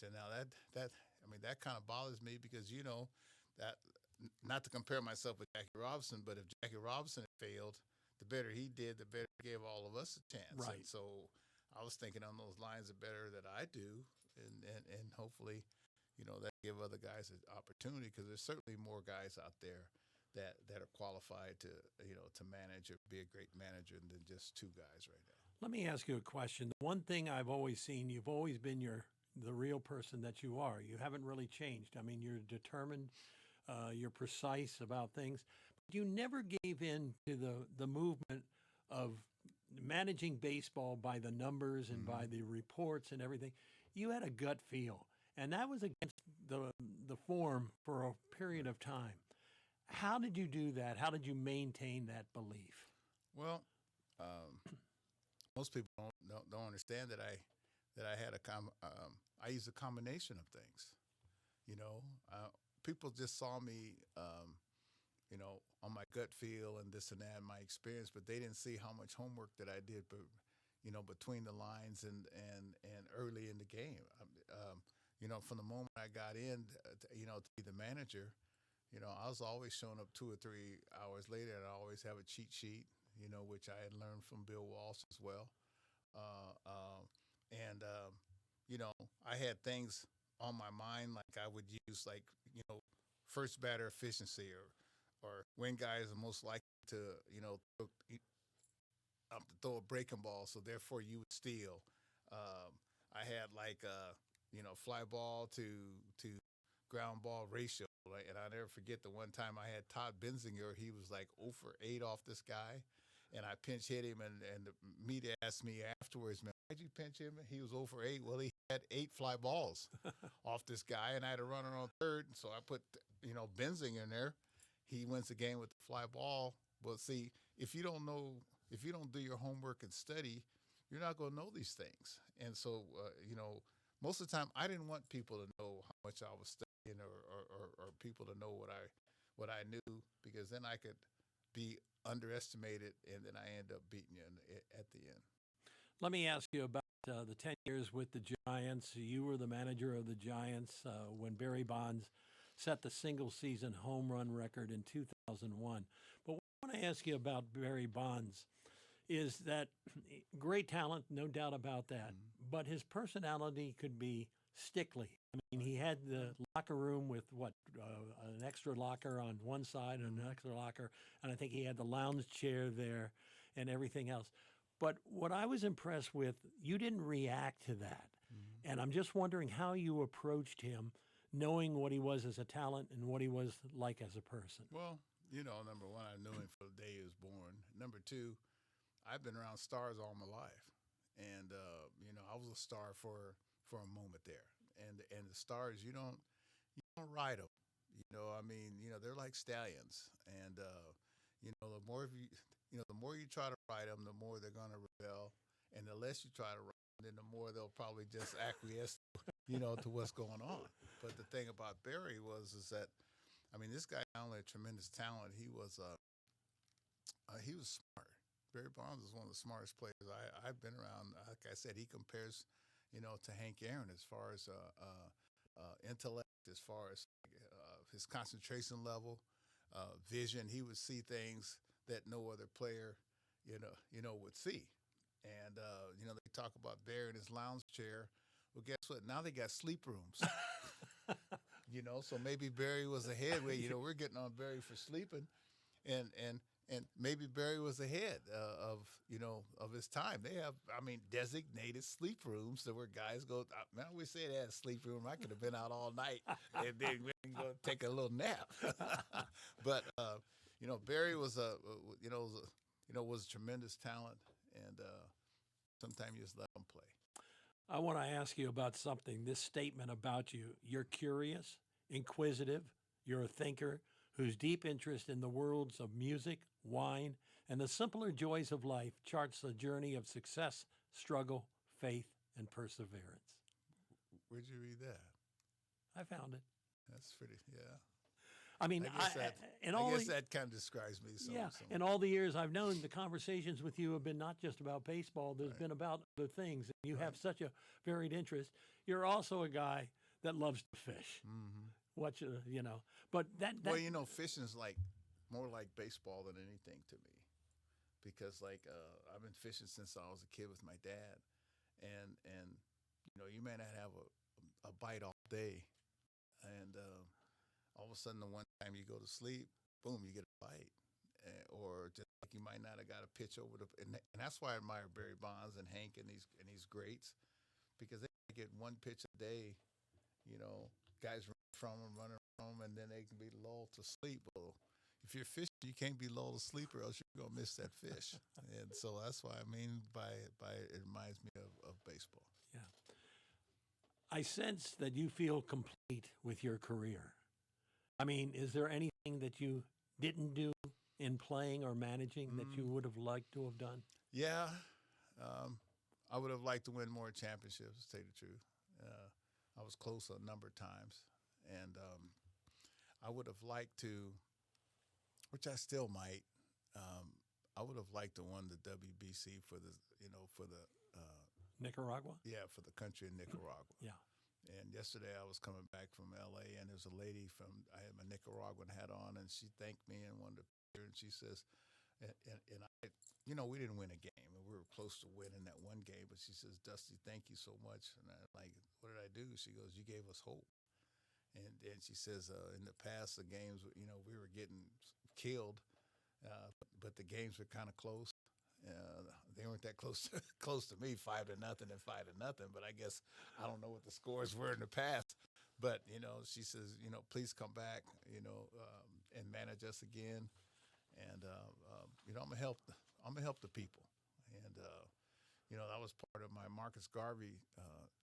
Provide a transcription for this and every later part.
much. And now that kind of bothers me because that not to compare myself with Jackie Robinson, but if Jackie Robinson had failed, the better he did, the better he gave all of us a chance. Right. And so I was thinking on those lines, the better that I do, and hopefully, that give other guys an opportunity because there's certainly more guys out there that are qualified to manage or be a great manager than just two guys right now. Let me ask you a question. The one thing I've always seen, you've always been the real person that you are. You haven't really changed. I mean, you're determined, you're precise about things. But you never gave in to the movement of managing baseball by the numbers and by Mm-hmm. the reports and everything. You had a gut feel, and that was against the form for a period of time. How did you do that? How did you maintain that belief? Well, um, most people don't understand that I had I used a combination of things. You know, people just saw me, on my gut feel and this and that, my experience, but they didn't see how much homework that I did, but between the lines and early in the game. From the moment I got in, to be the manager, I was always showing up 2 or 3 hours later, and I always have a cheat sheet, which I had learned from Bill Walsh as well. Uh, um, and I had things on my mind like I would use like first batter efficiency or when guys are most likely to throw a breaking ball, so therefore you would steal. I had like fly ball to ground ball ratio. Like, and I never forget the one time I had Todd Benzinger. He was like 0 for 8 off this guy, and I pinch hit him, and the media asked me afterwards, man, why'd you pinch him? He was 0 for 8. Well, he had 8 fly balls off this guy, and I had a runner on third, and so I put Benzinger in there. He wins the game with the fly ball. But see, if you don't know, if you don't do your homework and study, you're not going to know these things. And so, most of the time, I didn't want people to know how much I was studying or people to know what I knew because then I could be underestimated and then I end up beating you at the end. Let me ask you about the 10 years with the Giants. You were the manager of the Giants when Barry Bonds set the single season home run record in 2001. But what I want to ask you about Barry Bonds is that great talent, no doubt about that, Mm-hmm. but his personality could be stickly. I mean, he had the locker room with an extra locker on one side and an Mm-hmm. extra locker, and I think he had the lounge chair there and everything else. But what I was impressed with, you didn't react to that. Mm-hmm. And I'm just wondering how you approached him, knowing what he was as a talent and what he was like as a person. Well, number one, I knew him for the day he was born. Number two, I've been around stars all my life, and I was a star for a moment there. And the stars, you don't ride them. I mean, they're like stallions, and the more the more you try to ride them, the more they're gonna rebel, and the less you try to ride them, then the more they'll probably just acquiesce, to what's going on. But the thing about Barry is that, I mean, this guy not only a tremendous talent, he was smart. Barry Bonds is one of the smartest players I've been around. Like I said, he compares, to Hank Aaron as far as intellect, as far as his concentration level, vision. He would see things that no other player, would see. And they talk about Barry in his lounge chair. Well, guess what? Now they got sleep rooms. So maybe Barry was ahead. Where we're getting on Barry for sleeping, and maybe Barry was ahead of his time. They have, I mean, designated sleep rooms that where guys go. Man, we say they had a sleep room. I could have been out all night and then we can go take a little nap. But Barry was a tremendous talent, and sometimes you just let him play. I want to ask you about something. This statement about you: you're curious, inquisitive, you're a thinker whose deep interest in the worlds of music, wine, and the simpler joys of life charts a journey of success, struggle, faith, and perseverance. Where'd you read that? I found it. That's pretty, yeah. I mean, in all I guess that kind of describes me. in all the years I've known, the conversations with you have been not just about baseball. There's been about other things. And you have such a varied interest. You're also a guy that loves to fish. What you know, but that Well, you know, fishing is like more like baseball than anything to me, because like I've been fishing since I was a kid with my dad, and you know, you may not have a bite all day, and all of a sudden the one time you go to sleep, boom, you get a bite, or just like you might not have got a pitch over and that's why I admire Barry Bonds and Hank and these greats, because they get one pitch a day, you know, guys running from them, and then they can be lulled to sleep. Well, if you're fishing, you can't be lulled to sleep, or else you're gonna miss that fish. And so that's why I mean by it reminds me of baseball. yeah. I sense that you feel complete with your career. I mean, is there anything that you didn't do in playing or managing that you would have liked to have done? Yeah, I would have liked to win more championships. To tell you the truth, I was close a number of times, and I would have liked to, which I still might. I would have liked to won the WBC for the, you know, for the Nicaragua? for the country of Nicaragua. Yeah. And yesterday I was coming back from LA, and there's a lady I had my Nicaraguan hat on, and she thanked me and wanted to picture, and she says, and I, you know, we didn't win a game, and we were close to winning that one game, but she says, Dusty, thank you so much. And I'm like, what did I do? She goes, you gave us hope. And she says, in the past, the games, you know, we were getting killed, but the games were kind of close. They weren't that close to me, 5-0 and 5-0. But I guess I don't know what the scores were in the past. But you know, she says, you know, please come back, you know, and manage us again. And you know, I'm gonna help the people. And you know, that was part of my Marcus Garvey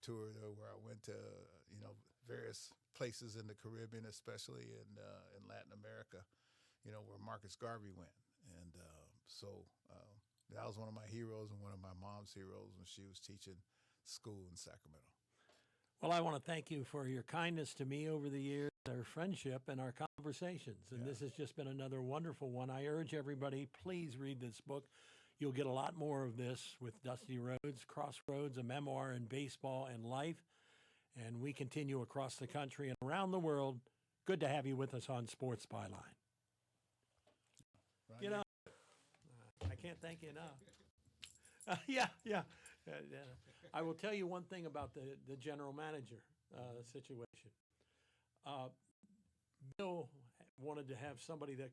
tour, though, where I went to you know, various places in the Caribbean, especially in Latin America. You know, where Marcus Garvey went, and so. That was one of my heroes and one of my mom's heroes when she was teaching school in Sacramento. Well, I want to thank you for your kindness to me over the years, our friendship, and our conversations. And this has just been another wonderful one. I urge everybody, please read this book. You'll get a lot more of this with Dusty Rhodes, Crossroads, a memoir in baseball and life. And we continue across the country and around the world. Good to have you with us on Sports Byline. Right. You know, I can't thank you enough. Yeah. I will tell you one thing about the general manager situation. Bill wanted to have somebody that